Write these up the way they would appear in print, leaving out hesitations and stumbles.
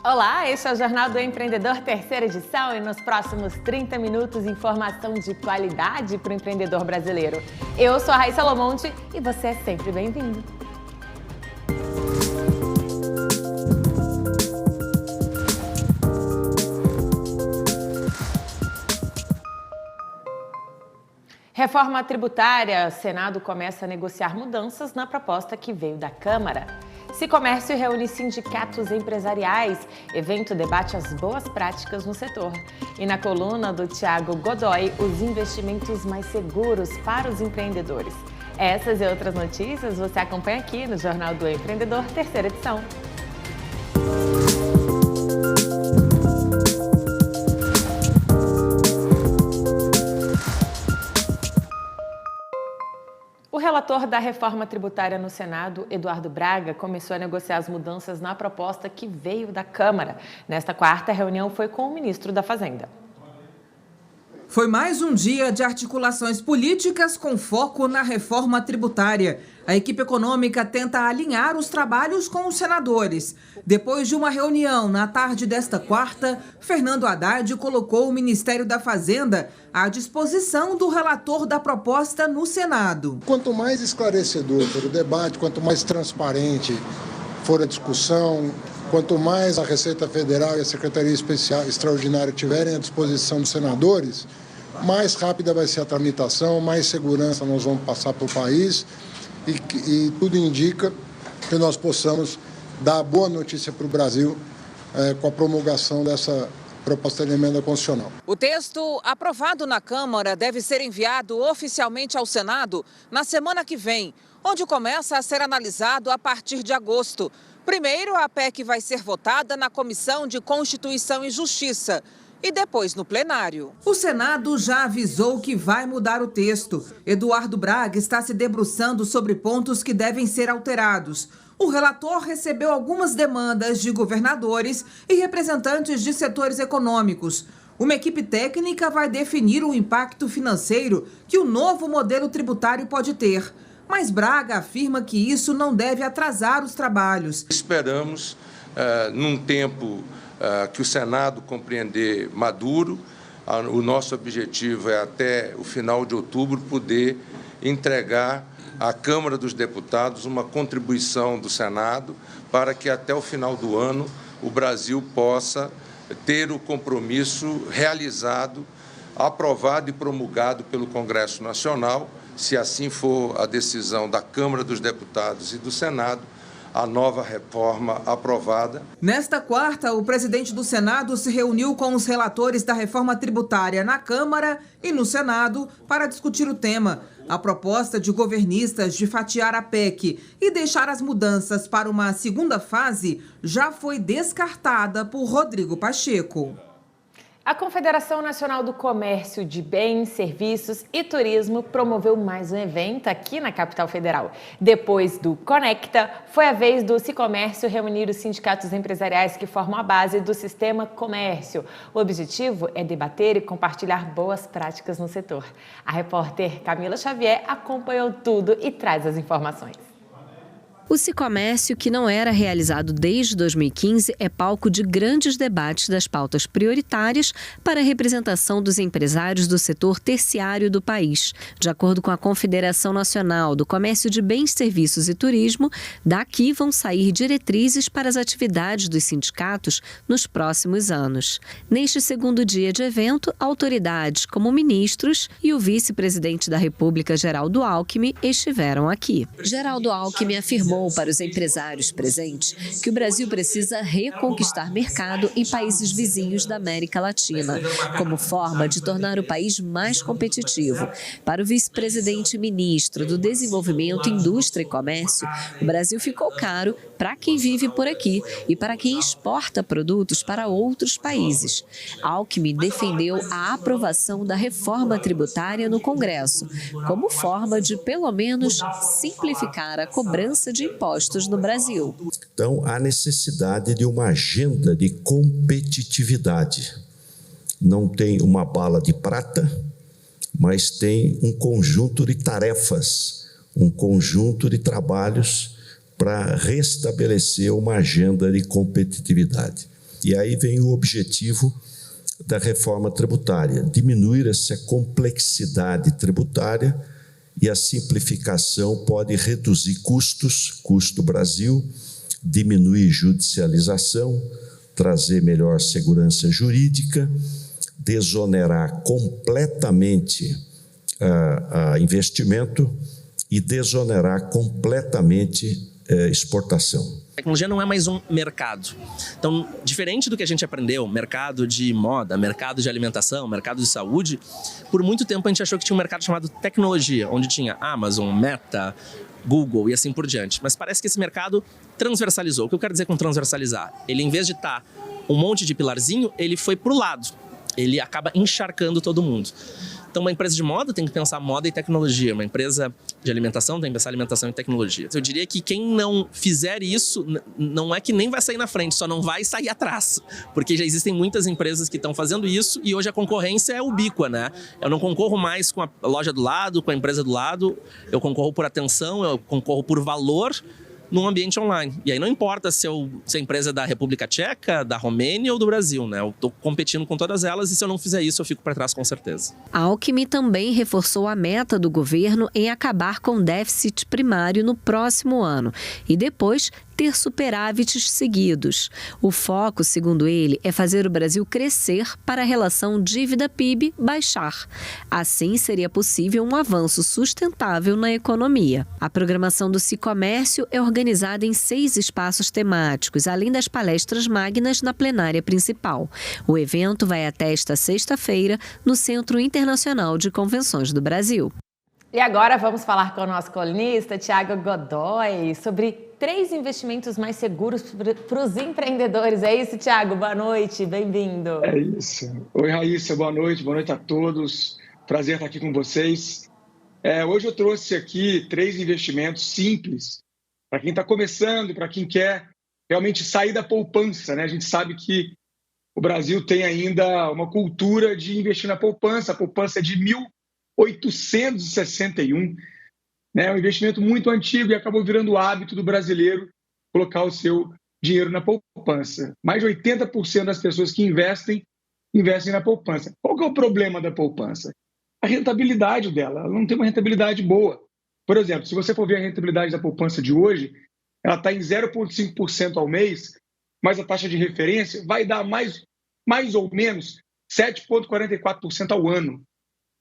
Olá, este é o Jornal do Empreendedor, terceira edição, e nos próximos 30 minutos, informação de qualidade para o empreendedor brasileiro. Eu sou a Raíssa Lomonte e você é sempre bem-vindo. Reforma tributária. O Senado começa a negociar mudanças na proposta que veio da Câmara. Sicomércio reúne sindicatos empresariais. Evento debate as boas práticas no setor. E na coluna do Thiago Godoy, os investimentos mais seguros para os empreendedores. Essas e outras notícias você acompanha aqui no Jornal do Empreendedor, terceira edição. O relator da reforma tributária no Senado, Eduardo Braga, começou a negociar as mudanças na proposta que veio da Câmara. Nesta quarta, a reunião foi com o ministro da Fazenda. Foi mais um dia de articulações políticas com foco na reforma tributária. A equipe econômica tenta alinhar os trabalhos com os senadores. Depois de uma reunião na tarde desta quarta, Fernando Haddad colocou o Ministério da Fazenda à disposição do relator da proposta no Senado. Quanto mais esclarecedor for o debate, quanto mais transparente for a discussão, quanto mais a Receita Federal e a Secretaria Especial Extraordinária tiverem à disposição dos senadores, mais rápida vai ser a tramitação, mais segurança nós vamos passar para o país e tudo indica que nós possamos dar boa notícia para o Brasil com a promulgação dessa proposta de emenda constitucional. O texto aprovado na Câmara deve ser enviado oficialmente ao Senado na semana que vem, onde começa a ser analisado a partir de agosto. Primeiro, a PEC vai ser votada na Comissão de Constituição e Justiça e depois no plenário. O Senado já avisou que vai mudar o texto. Eduardo Braga está se debruçando sobre pontos que devem ser alterados. O relator recebeu algumas demandas de governadores e representantes de setores econômicos. Uma equipe técnica vai definir o impacto financeiro que o novo modelo tributário pode ter. Mas Braga afirma que isso não deve atrasar os trabalhos. Esperamos, num tempo que o Senado compreender maduro, o nosso objetivo é até o final de outubro poder entregar à Câmara dos Deputados uma contribuição do Senado para que até o final do ano o Brasil possa ter o compromisso realizado, aprovado e promulgado pelo Congresso Nacional, se assim for a decisão da Câmara dos Deputados e do Senado, a nova reforma aprovada. Nesta quarta, o presidente do Senado se reuniu com os relatores da reforma tributária na Câmara e no Senado para discutir o tema. A proposta de governistas de fatiar a PEC e deixar as mudanças para uma segunda fase já foi descartada por Rodrigo Pacheco. A Confederação Nacional do Comércio de Bens, Serviços e Turismo promoveu mais um evento aqui na capital federal. Depois do Conecta, foi a vez do Sicomércio reunir os sindicatos empresariais que formam a base do sistema comércio. O objetivo é debater e compartilhar boas práticas no setor. A repórter Camila Xavier acompanhou tudo e traz as informações. O Sicomércio, que não era realizado desde 2015, é palco de grandes debates das pautas prioritárias para a representação dos empresários do setor terciário do país. De acordo com a Confederação Nacional do Comércio de Bens, Serviços e Turismo, daqui vão sair diretrizes para as atividades dos sindicatos nos próximos anos. Neste segundo dia de evento, autoridades como ministros e o vice-presidente da República, Geraldo Alckmin, estiveram aqui. Geraldo Alckmin afirmou para os empresários presentes que o Brasil precisa reconquistar mercado em países vizinhos da América Latina, como forma de tornar o país mais competitivo. Para o vice-presidente e ministro do Desenvolvimento, Indústria e Comércio, o Brasil ficou caro para quem vive por aqui e para quem exporta produtos para outros países. Alckmin defendeu a aprovação da reforma tributária no Congresso, como forma de, pelo menos, simplificar a cobrança de impostos no Brasil. Então, há necessidade de uma agenda de competitividade. Não tem uma bala de prata, mas tem um conjunto de tarefas, um conjunto de trabalhos para restabelecer uma agenda de competitividade. E aí vem o objetivo da reforma tributária, diminuir essa complexidade tributária, e a simplificação pode reduzir custos, custo Brasil, diminuir judicialização, trazer melhor segurança jurídica, desonerar completamente investimento e desonerar completamente exportação. A tecnologia não é mais um mercado. Então, diferente do que a gente aprendeu, mercado de moda, mercado de alimentação, mercado de saúde, por muito tempo a gente achou que tinha um mercado chamado tecnologia, onde tinha Amazon, Meta, Google e assim por diante. Mas parece que esse mercado transversalizou. O que eu quero dizer com transversalizar? Ele, em vez de estar um monte de pilarzinho, ele foi para o lado. Ele acaba encharcando todo mundo. Então, uma empresa de moda tem que pensar moda e tecnologia. Uma empresa de alimentação tem que pensar alimentação e tecnologia. Eu diria que quem não fizer isso, não é que nem vai sair na frente, só não vai sair atrás. Porque já existem muitas empresas que estão fazendo isso e hoje a concorrência é ubíqua, né? Eu não concorro mais com a loja do lado, com a empresa do lado. Eu concorro por atenção, eu concorro por valor num ambiente online. E aí não importa se a empresa é da República Tcheca, da Romênia ou do Brasil, né? Eu estou competindo com todas elas e se eu não fizer isso, eu fico para trás com certeza. Alckmin também reforçou a meta do governo em acabar com o déficit primário no próximo ano e depois ter superávites seguidos. O foco, segundo ele, é fazer o Brasil crescer para a relação dívida-PIB baixar. Assim, seria possível um avanço sustentável na economia. A programação do Sicomércio é organizada em 6 espaços temáticos, além das palestras magnas na plenária principal. O evento vai até esta sexta-feira no Centro Internacional de Convenções do Brasil. E agora vamos falar com o nosso colunista, Thiago Godoy, sobre 3 investimentos mais seguros para os empreendedores. É isso, Thiago? Boa noite, bem-vindo. É isso. Oi, Raíssa, boa noite a todos. Prazer estar aqui com vocês. Hoje eu trouxe aqui 3 investimentos simples para quem está começando, para quem quer realmente sair da poupança, né? A gente sabe que o Brasil tem ainda uma cultura de investir na poupança. A poupança é de 1861, né? Um investimento muito antigo e acabou virando o hábito do brasileiro colocar o seu dinheiro na poupança. Mais de 80% das pessoas que investem na poupança. Qual que é o problema da poupança? A rentabilidade dela. Ela não tem uma rentabilidade boa. Por exemplo, se você for ver a rentabilidade da poupança de hoje, ela está em 0,5% ao mês, mas a taxa de referência vai dar mais ou menos 7,44% ao ano,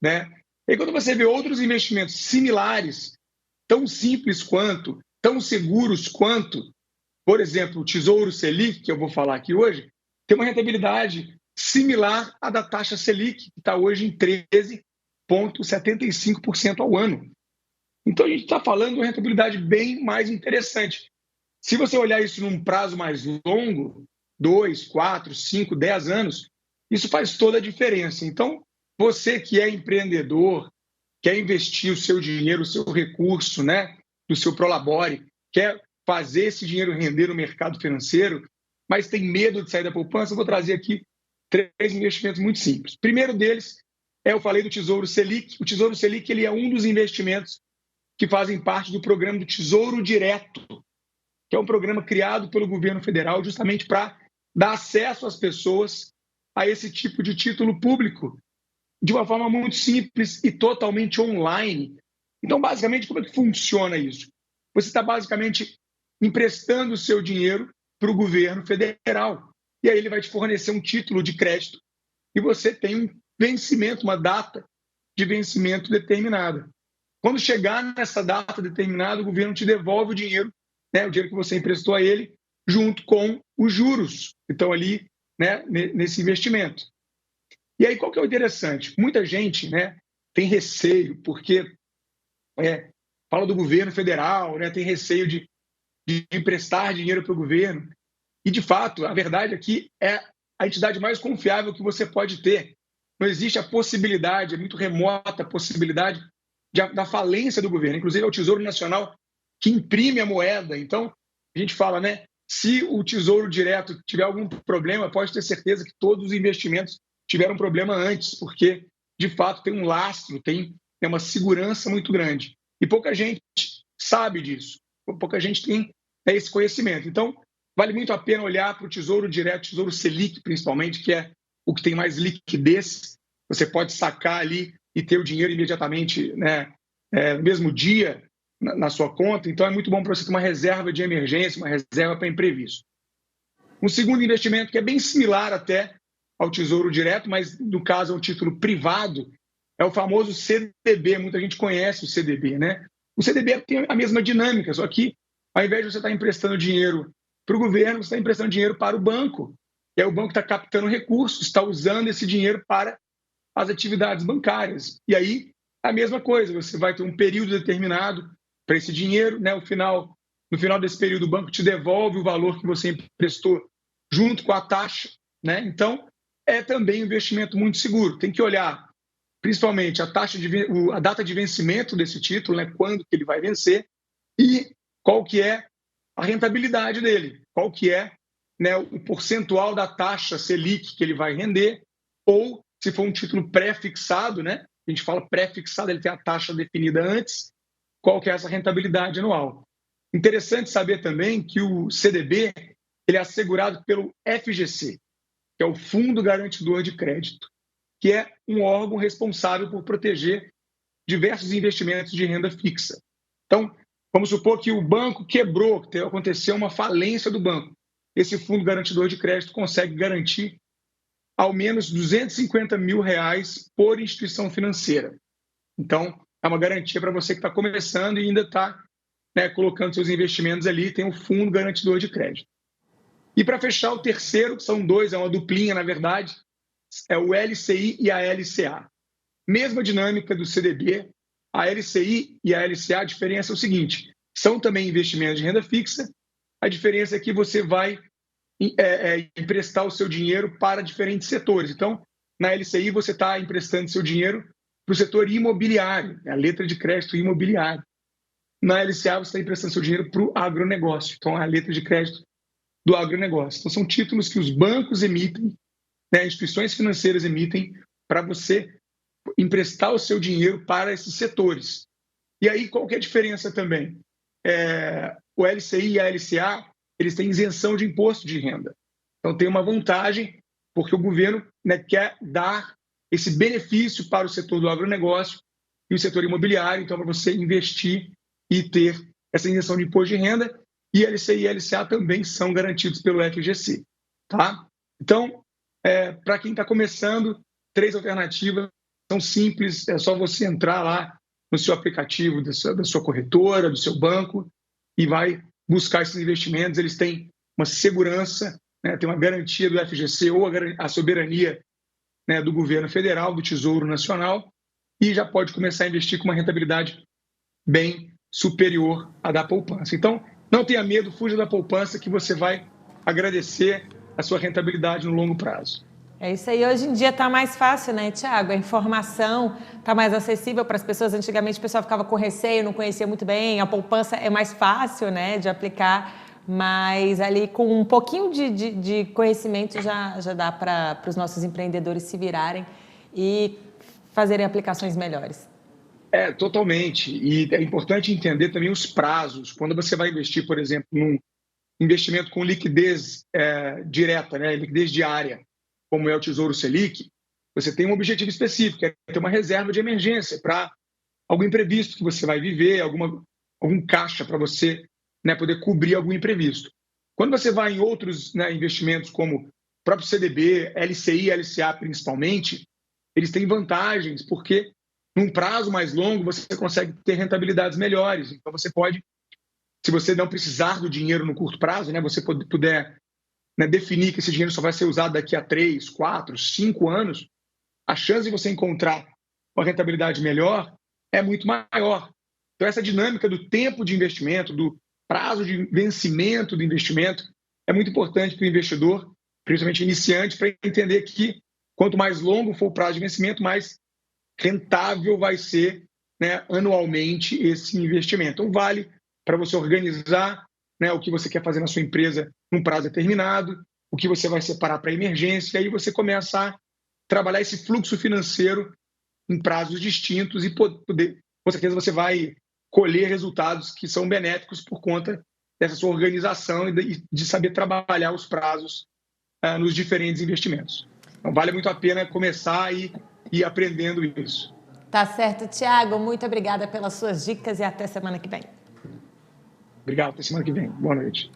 né? E quando você vê outros investimentos similares, tão simples quanto, tão seguros quanto, por exemplo, o Tesouro Selic, que eu vou falar aqui hoje, tem uma rentabilidade similar à da taxa Selic, que está hoje em 13,75% ao ano. Então, a gente está falando de uma rentabilidade bem mais interessante. Se você olhar isso num prazo mais longo, 2, 4, 5, 10 anos, isso faz toda a diferença. Então, você que é empreendedor, quer investir o seu dinheiro, o seu recurso, né, do seu Prolabore, quer fazer esse dinheiro render no mercado financeiro, mas tem medo de sair da poupança, eu vou trazer aqui 3 investimentos muito simples. O primeiro deles eu falei do Tesouro Selic. O Tesouro Selic ele é um dos investimentos que fazem parte do programa do Tesouro Direto, que é um programa criado pelo governo federal justamente para dar acesso às pessoas a esse tipo de título público, de uma forma muito simples e totalmente online. Então, basicamente, como é que funciona isso? Você está basicamente emprestando o seu dinheiro para o governo federal. E aí ele vai te fornecer um título de crédito e você tem um vencimento, uma data de vencimento determinada. Quando chegar nessa data determinada, o governo te devolve o dinheiro, né, o dinheiro que você emprestou a ele, junto com os juros que estão ali, né, nesse investimento. E aí, qual que é o interessante? Muita gente, né, tem receio, porque fala do governo federal, né, tem receio de emprestar dinheiro para o governo. E, de fato, a verdade aqui é a entidade mais confiável que você pode ter. Não existe a possibilidade, é muito remota a possibilidade da falência do governo. Inclusive, é o Tesouro Nacional que imprime a moeda. Então, a gente fala, né, se o Tesouro Direto tiver algum problema, pode ter certeza que todos os investimentos tiveram problema antes, porque, de fato, tem um lastro, tem uma segurança muito grande. E pouca gente sabe disso, pouca gente tem esse conhecimento. Então, vale muito a pena olhar para o Tesouro Direto, Tesouro Selic, principalmente, que é o que tem mais liquidez. Você pode sacar ali e ter o dinheiro imediatamente, né, no mesmo dia na sua conta. Então, é muito bom para você ter uma reserva de emergência, uma reserva para imprevisto. Um segundo investimento que é bem similar até ao Tesouro Direto, mas no caso é um título privado, é o famoso CDB. Muita gente conhece o CDB, né? O CDB tem a mesma dinâmica, só que ao invés de você estar emprestando dinheiro para o governo, você está emprestando dinheiro para o banco. E aí o banco está captando recursos, está usando esse dinheiro para as atividades bancárias. E aí, a mesma coisa, você vai ter um período determinado para esse dinheiro, né? No final desse período, o banco te devolve o valor que você emprestou junto com a taxa, né? Então, é também um investimento muito seguro. Tem que olhar, principalmente, a data de vencimento desse título, né? Quando que ele vai vencer e qual que é a rentabilidade dele, qual que é, né, o percentual da taxa Selic que ele vai render, ou se for um título pré-fixado, né? A gente fala pré-fixado, ele tem a taxa definida antes, qual que é essa rentabilidade anual. Interessante saber também que o CDB ele é assegurado pelo FGC, que é o Fundo Garantidor de Crédito, que é um órgão responsável por proteger diversos investimentos de renda fixa. Então, vamos supor que o banco quebrou, que aconteceu uma falência do banco. Esse Fundo Garantidor de Crédito consegue garantir ao menos R$250 mil por instituição financeira. Então, é uma garantia para você que está começando e ainda está, né, colocando seus investimentos ali, tem o Fundo Garantidor de Crédito. E para fechar, o terceiro, que são dois, é uma duplinha, na verdade, é o LCI e a LCA. Mesma dinâmica do CDB, a LCI e a LCA, a diferença é o seguinte, são também investimentos de renda fixa, a diferença é que você vai emprestar o seu dinheiro para diferentes setores. Então, na LCI, você está emprestando seu dinheiro para o setor imobiliário, a letra de crédito imobiliário. Na LCA, você está emprestando seu dinheiro para o agronegócio, então a letra de crédito do agronegócio. Então, são títulos que os bancos emitem, né, instituições financeiras emitem para você emprestar o seu dinheiro para esses setores. E aí, qual que é a diferença também? O LCI e a LCA, eles têm isenção de imposto de renda. Então, tem uma vantagem, porque o governo, né, quer dar esse benefício para o setor do agronegócio e o setor imobiliário, então, para você investir e ter essa isenção de imposto de renda. E LCI e LCA também são garantidos pelo FGC. Tá? Então, para quem está começando, 3 alternativas são simples, é só você entrar lá no seu aplicativo da sua corretora, do seu banco, e vai buscar esses investimentos. Eles têm uma segurança, né, tem uma garantia do FGC ou a soberania, né, do governo federal, do Tesouro Nacional, e já pode começar a investir com uma rentabilidade bem superior à da poupança. Então, não tenha medo, fuja da poupança que você vai agradecer a sua rentabilidade no longo prazo. É isso aí. Hoje em dia está mais fácil, né, Tiago? A informação está mais acessível para as pessoas. Antigamente o pessoal ficava com receio, não conhecia muito bem. A poupança é mais fácil, né, de aplicar, mas ali com um pouquinho de conhecimento já dá para os nossos empreendedores se virarem e fazerem aplicações melhores. Totalmente. E é importante entender também os prazos. Quando você vai investir, por exemplo, num investimento com liquidez direta, né, liquidez diária, como é o Tesouro Selic, você tem um objetivo específico, é ter uma reserva de emergência para algum imprevisto que você vai viver, algum caixa para você, né, poder cobrir algum imprevisto. Quando você vai em outros, né, investimentos como o próprio CDB, LCI, LCA principalmente, eles têm vantagens, porque num prazo mais longo você consegue ter rentabilidades melhores. Então você pode, se você não precisar do dinheiro no curto prazo, né, você puder, né, definir que esse dinheiro só vai ser usado daqui a 3, 4, 5 anos, a chance de você encontrar uma rentabilidade melhor é muito maior. Então, essa dinâmica do tempo de investimento, do prazo de vencimento do investimento, é muito importante para o investidor, principalmente iniciante, para entender que quanto mais longo for o prazo de vencimento, mais rentável vai ser, né, anualmente esse investimento. Então, vale para você organizar, né, o que você quer fazer na sua empresa num prazo determinado, o que você vai separar para emergência, e aí você começa a trabalhar esse fluxo financeiro em prazos distintos e poder, com certeza você vai colher resultados que são benéficos por conta dessa sua organização e de saber trabalhar os prazos nos diferentes investimentos. Então, vale muito a pena começar e ir aprendendo isso. Tá certo, Thiago. Muito obrigada pelas suas dicas e até semana que vem. Obrigado, até semana que vem. Boa noite.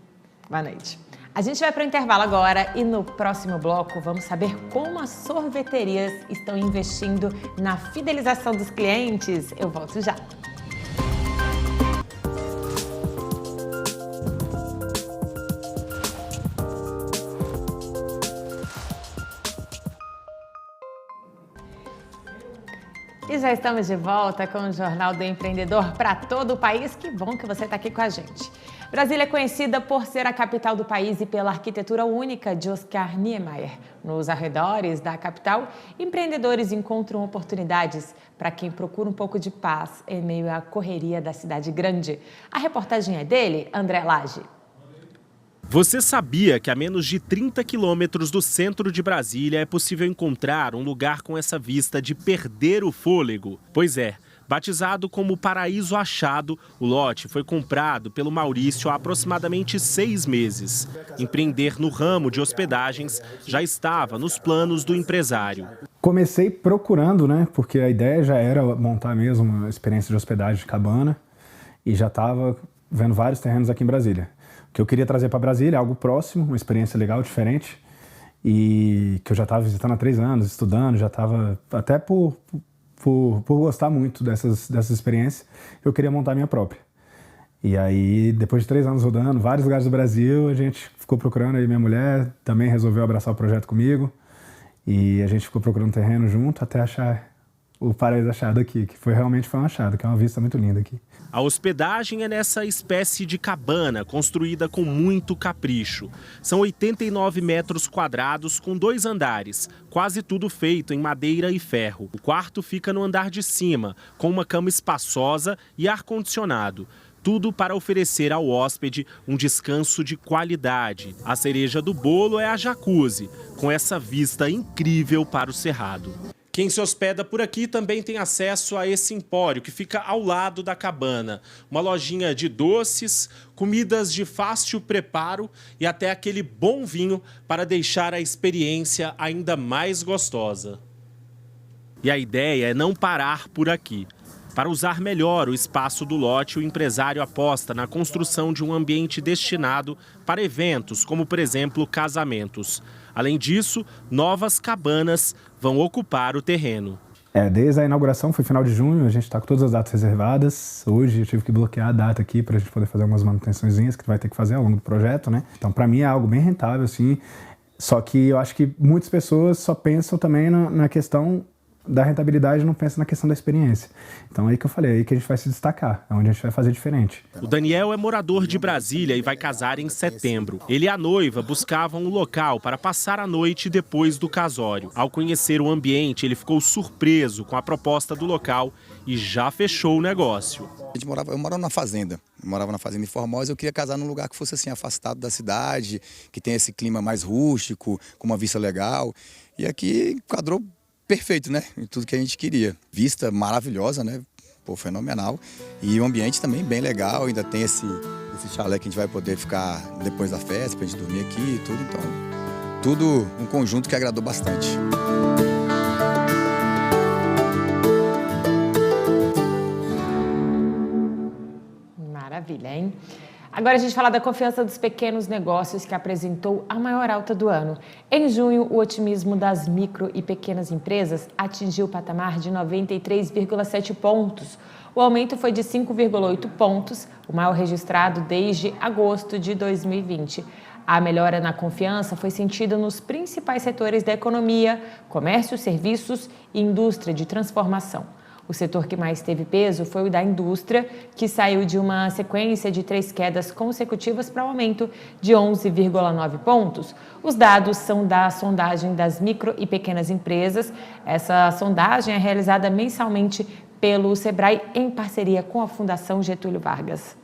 Boa noite. A gente vai para o intervalo agora e no próximo bloco vamos saber como as sorveterias estão investindo na fidelização dos clientes. Eu volto já. E já estamos de volta com o Jornal do Empreendedor para todo o país. Que bom que você está aqui com a gente. Brasília é conhecida por ser a capital do país e pela arquitetura única de Oscar Niemeyer. Nos arredores da capital, empreendedores encontram oportunidades para quem procura um pouco de paz em meio à correria da cidade grande. A reportagem é dele, André Lage. Você sabia que a menos de 30 quilômetros do centro de Brasília é possível encontrar um lugar com essa vista de perder o fôlego? Pois é. Batizado como Paraíso Achado, o lote foi comprado pelo Maurício há aproximadamente 6 meses. Empreender no ramo de hospedagens já estava nos planos do empresário. Comecei procurando, né? Porque a ideia já era montar mesmo uma experiência de hospedagem de cabana e já estava vendo vários terrenos aqui em Brasília. O que eu queria trazer para Brasília é algo próximo, uma experiência legal, diferente, e que eu já estava visitando há 3 anos, estudando, já estava até por gostar muito dessas experiências, eu queria montar a minha própria. E aí, depois de 3 anos rodando vários lugares do Brasil, a gente ficou procurando, aí minha mulher também resolveu abraçar o projeto comigo, e a gente ficou procurando terreno junto até achar o Paraíso Achado aqui, que realmente foi um achado, que é uma vista muito linda aqui. A hospedagem é nessa espécie de cabana, construída com muito capricho. São 89 metros quadrados com 2 andares, quase tudo feito em madeira e ferro. O quarto fica no andar de cima, com uma cama espaçosa e ar-condicionado. Tudo para oferecer ao hóspede um descanso de qualidade. A cereja do bolo é a jacuzzi, com essa vista incrível para o Cerrado. Quem se hospeda por aqui também tem acesso a esse empório, que fica ao lado da cabana. Uma lojinha de doces, comidas de fácil preparo e até aquele bom vinho para deixar a experiência ainda mais gostosa. E a ideia é não parar por aqui. Para usar melhor o espaço do lote, o empresário aposta na construção de um ambiente destinado para eventos, como, por exemplo, casamentos. Além disso, novas cabanas vão ocupar o terreno. Desde a inauguração, foi final de junho, a gente está com todas as datas reservadas. Hoje eu tive que bloquear a data aqui para a gente poder fazer algumas manutençõezinhas que vai ter que fazer ao longo do projeto, né? Então, para mim é algo bem rentável, assim. Só que eu acho que muitas pessoas só pensam também na questão da rentabilidade, não pensa na questão da experiência. Então é aí que eu falei, é aí que a gente vai se destacar, é onde a gente vai fazer diferente. O Daniel é morador de Brasília e vai casar em setembro. Ele e a noiva buscavam um local para passar a noite depois do casório. Ao conhecer o ambiente, ele ficou surpreso com a proposta do local e já fechou o negócio. Eu morava na fazenda em Formosa, eu queria casar num lugar que fosse assim afastado da cidade, que tem esse clima mais rústico, com uma vista legal. E aqui quadrou perfeito, né? Tudo que a gente queria. Vista maravilhosa, né? Pô, fenomenal. E o ambiente também bem legal. Ainda tem esse chalé que a gente vai poder ficar depois da festa, pra gente dormir aqui e tudo. Então, tudo um conjunto que agradou bastante. Maravilha, hein? Agora a gente fala da confiança dos pequenos negócios que apresentou a maior alta do ano. Em junho, o otimismo das micro e pequenas empresas atingiu o patamar de 93,7 pontos. O aumento foi de 5,8 pontos, o maior registrado desde agosto de 2020. A melhora na confiança foi sentida nos principais setores da economia, comércio, serviços e indústria de transformação. O setor que mais teve peso foi o da indústria, que saiu de uma sequência de 3 quedas consecutivas para um aumento de 11,9 pontos. Os dados são da sondagem das micro e pequenas empresas. Essa sondagem é realizada mensalmente pelo Sebrae em parceria com a Fundação Getúlio Vargas.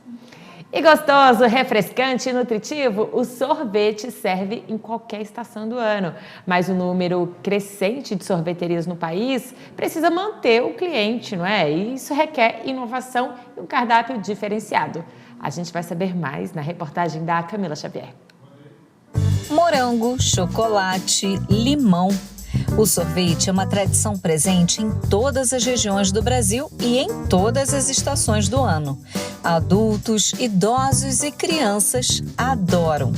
E gostoso, refrescante e nutritivo, o sorvete serve em qualquer estação do ano. Mas o número crescente de sorveterias no país precisa manter o cliente, não é? E isso requer inovação e um cardápio diferenciado. A gente vai saber mais na reportagem da Camila Xavier. Morango, chocolate, limão. O sorvete é uma tradição presente em todas as regiões do Brasil e em todas as estações do ano. Adultos, idosos e crianças adoram.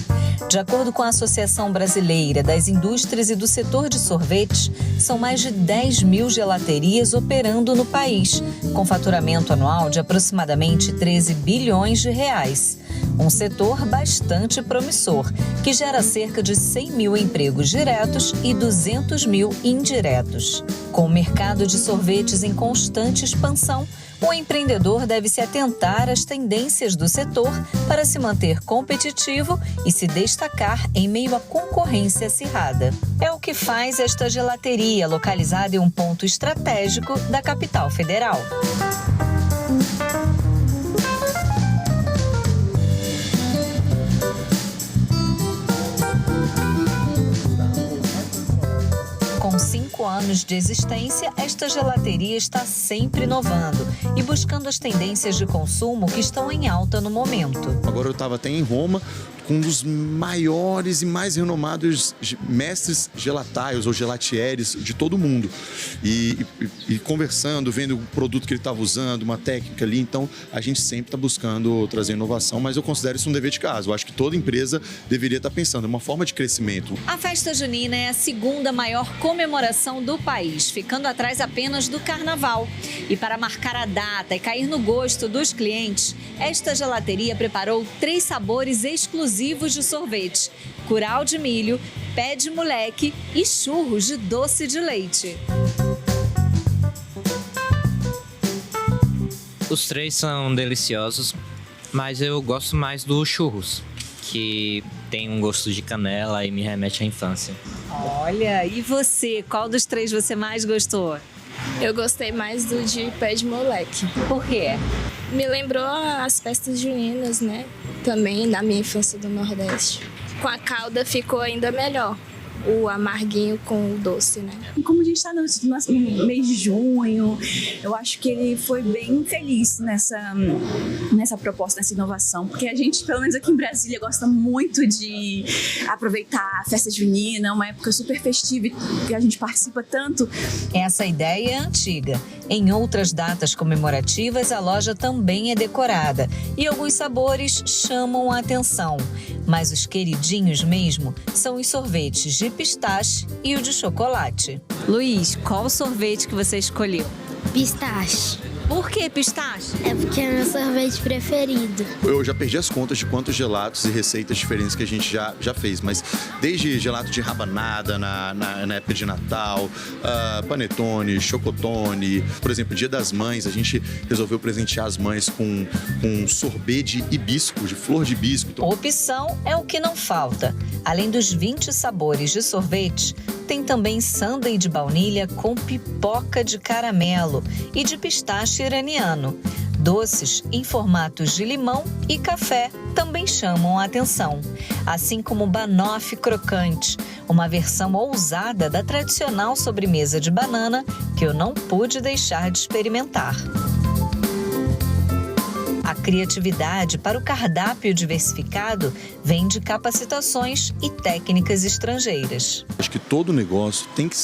De acordo com a Associação Brasileira das Indústrias e do Setor de Sorvetes, são mais de 10 mil gelaterias operando no país, com faturamento anual de aproximadamente 13 bilhões de reais. Um setor bastante promissor, que gera cerca de 100 mil empregos diretos e 200 mil indiretos. Com o mercado de sorvetes em constante expansão, o empreendedor deve se atentar às tendências do setor para se manter competitivo e se destacar em meio à concorrência acirrada. É o que faz esta gelateria, localizada em um ponto estratégico da capital federal. Com 5 anos de existência, esta gelateria está sempre inovando e buscando as tendências de consumo que estão em alta no momento. Agora eu estava até em Roma com um dos maiores e mais renomados mestres gelatários ou gelatieres de todo o mundo. E conversando, vendo o produto que ele estava usando, uma técnica ali. Então, a gente sempre está buscando trazer inovação, mas eu considero isso um dever de casa. Eu acho que toda empresa deveria estar pensando em uma forma de crescimento. A festa junina é a segunda maior comemoração do país, ficando atrás apenas do carnaval. E para marcar a data e cair no gosto dos clientes, esta gelateria preparou 3 sabores exclusivos de sorvete: curau de milho, pé de moleque e churros de doce de leite. Os 3 são deliciosos, mas eu gosto mais do churros, que tem um gosto de canela e me remete à infância. Olha, e você? Qual dos 3 você mais gostou? Eu gostei mais do de pé de moleque. Por quê? Me lembrou as festas juninas, né? Também da minha infância do Nordeste. Com a calda ficou ainda melhor. O amarguinho com o doce, né? Como a gente está no mês de junho, eu acho que ele foi bem feliz nessa proposta, nessa inovação, porque a gente, pelo menos aqui em Brasília, gosta muito de aproveitar a festa junina, uma época super festiva que a gente participa tanto. Essa ideia é antiga. Em outras datas comemorativas, a loja também é decorada e alguns sabores chamam a atenção. Mas os queridinhos mesmo são os sorvetes de pistache e o de chocolate. Luiz, qual sorvete que você escolheu? Pistache. Por que pistache? É porque é o meu sorvete preferido. Eu já perdi as contas de quantos gelatos e receitas diferentes que a gente já fez, mas desde gelato de rabanada na época de Natal, panetone, chocotone, por exemplo, Dia das Mães, a gente resolveu presentear as mães com sorbet de hibisco, de flor de hibisco. Opção é o que não falta. Além dos 20 sabores de sorvete, tem também sundae de baunilha com pipoca de caramelo e de pistache iraniano. Doces em formatos de limão e café também chamam a atenção, assim como o banoffee crocante, uma versão ousada da tradicional sobremesa de banana que eu não pude deixar de experimentar. A criatividade para o cardápio diversificado vem de capacitações e técnicas estrangeiras. Acho que todo negócio tem que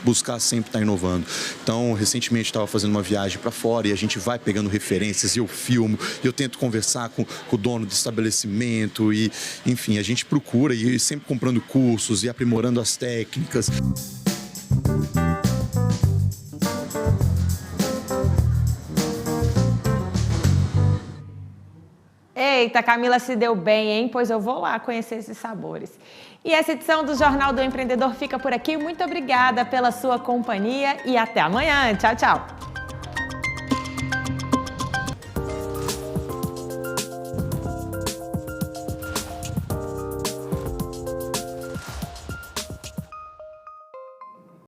buscar sempre estar inovando. Então, recentemente estava fazendo uma viagem para fora e a gente vai pegando referências e eu filmo, eu tento conversar com o dono do estabelecimento e, enfim, a gente procura e sempre comprando cursos e aprimorando as técnicas. Eita, Camila se deu bem, hein? Pois eu vou lá conhecer esses sabores. E essa edição do Jornal do Empreendedor fica por aqui. Muito obrigada pela sua companhia e até amanhã. Tchau, tchau.